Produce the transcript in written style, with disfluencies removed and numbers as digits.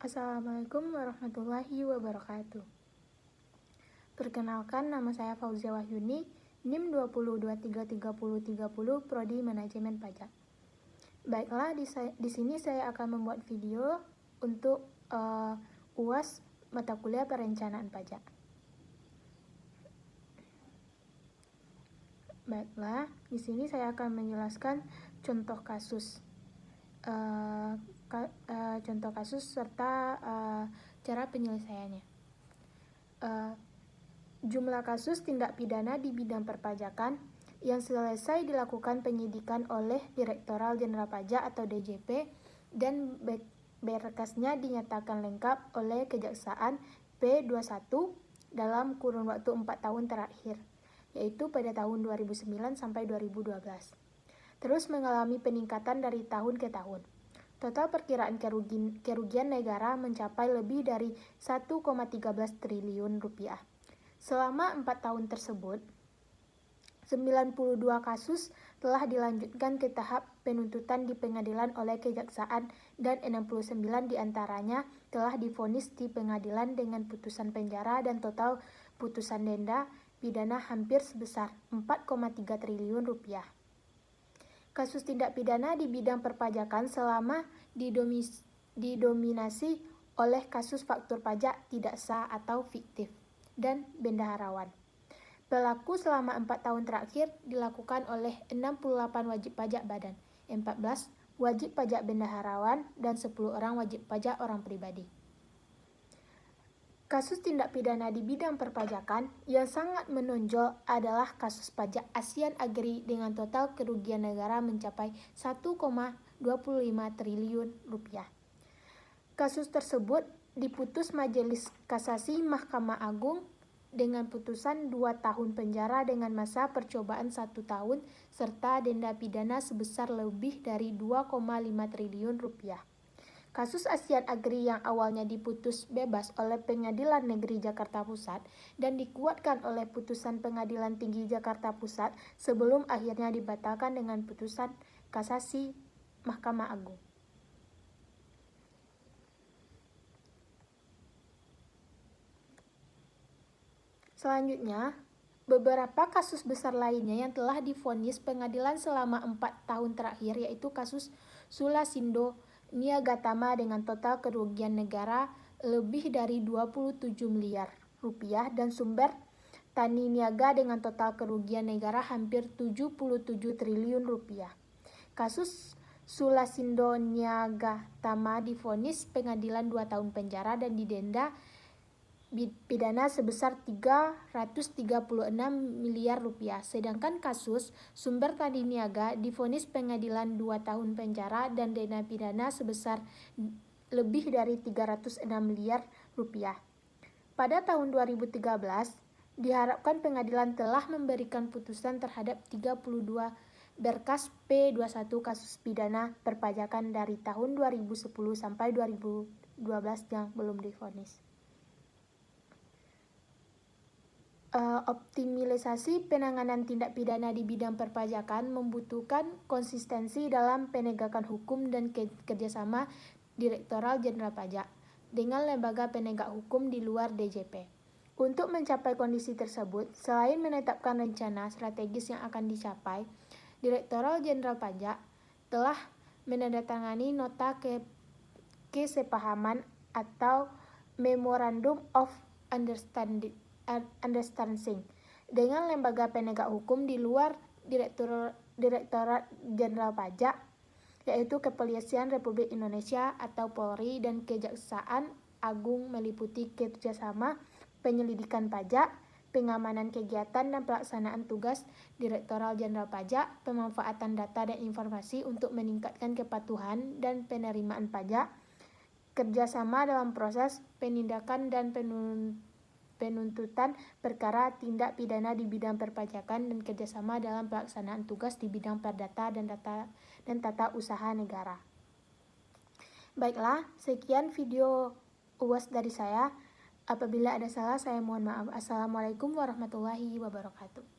Assalamualaikum warahmatullahi wabarakatuh. Perkenalkan, nama saya Fauzia Wahyuni, NIM 20233030, Prodi Manajemen Pajak. Baiklah, di sini saya akan membuat video untuk UAS mata kuliah perencanaan pajak. Baiklah, di sini saya akan menjelaskan contoh kasus. Contoh kasus serta cara penyelesaiannya. Jumlah kasus tindak pidana di bidang perpajakan yang selesai dilakukan penyidikan oleh Direktorat Jenderal Pajak atau DJP dan berkasnya dinyatakan lengkap oleh Kejaksaan P21 dalam kurun waktu 4 tahun terakhir, yaitu pada tahun 2009 sampai 2012. Terus mengalami peningkatan dari tahun ke tahun. Total perkiraan kerugian negara mencapai lebih dari 1,13 triliun rupiah. Selama 4 tahun tersebut, 92 kasus telah dilanjutkan ke tahap penuntutan di pengadilan oleh Kejaksaan dan 69 diantaranya telah divonis di pengadilan dengan putusan penjara dan total putusan denda pidana hampir sebesar 4,3 triliun rupiah. Kasus tindak pidana di bidang perpajakan selama didominasi oleh kasus faktur pajak tidak sah atau fiktif dan bendaharawan. Pelaku selama 4 tahun terakhir dilakukan oleh 68 wajib pajak badan, 14 wajib pajak bendaharawan, dan 10 orang wajib pajak orang pribadi. Kasus tindak pidana di bidang perpajakan yang sangat menonjol adalah kasus pajak Asian Agri dengan total kerugian negara mencapai 1,25 triliun rupiah. Kasus tersebut diputus Majelis Kasasi Mahkamah Agung dengan putusan 2 tahun penjara dengan masa percobaan 1 tahun serta denda pidana sebesar lebih dari 2,5 triliun rupiah. Kasus Asian Agri yang awalnya diputus bebas oleh Pengadilan Negeri Jakarta Pusat dan dikuatkan oleh putusan Pengadilan Tinggi Jakarta Pusat sebelum akhirnya dibatalkan dengan putusan Kasasi Mahkamah Agung. Selanjutnya, beberapa kasus besar lainnya yang telah divonis pengadilan selama 4 tahun terakhir yaitu kasus Sulasindo Niagatama dengan total kerugian negara lebih dari 27 miliar rupiah dan Sumber Tani Niaga dengan total kerugian negara hampir 77 triliun rupiah. Kasus Sulasindo Niagatama divonis pengadilan 2 tahun penjara dan didenda pidana sebesar 336 miliar rupiah. Sedangkan kasus Sumber Tani Niaga divonis pengadilan 2 tahun penjara dan denda pidana sebesar lebih dari 306 miliar rupiah. Pada tahun 2013, diharapkan pengadilan telah memberikan putusan terhadap 32 berkas P21 kasus pidana perpajakan dari tahun 2010 sampai 2012 yang belum divonis. Optimalisasi penanganan tindak pidana di bidang perpajakan membutuhkan konsistensi dalam penegakan hukum dan kerjasama Direktorat Jenderal Pajak dengan lembaga penegak hukum di luar DJP. Untuk mencapai kondisi tersebut, selain menetapkan rencana strategis yang akan dicapai, Direktorat Jenderal Pajak telah menandatangani nota kesepahaman atau Memorandum of Understanding dengan lembaga penegak hukum di luar Direktorat Jenderal Pajak, yaitu Kepolisian Republik Indonesia atau Polri dan Kejaksaan Agung meliputi kerjasama penyelidikan pajak, pengamanan kegiatan dan pelaksanaan tugas Direktorat Jenderal Pajak, pemanfaatan data dan informasi untuk meningkatkan kepatuhan dan penerimaan pajak, kerjasama dalam proses penindakan dan penuntutan perkara tindak pidana di bidang perpajakan dan kerjasama dalam pelaksanaan tugas di bidang perdata dan tata usaha negara. Baiklah, sekian video UAS dari saya. Apabila ada salah, saya mohon maaf. Assalamualaikum warahmatullahi wabarakatuh.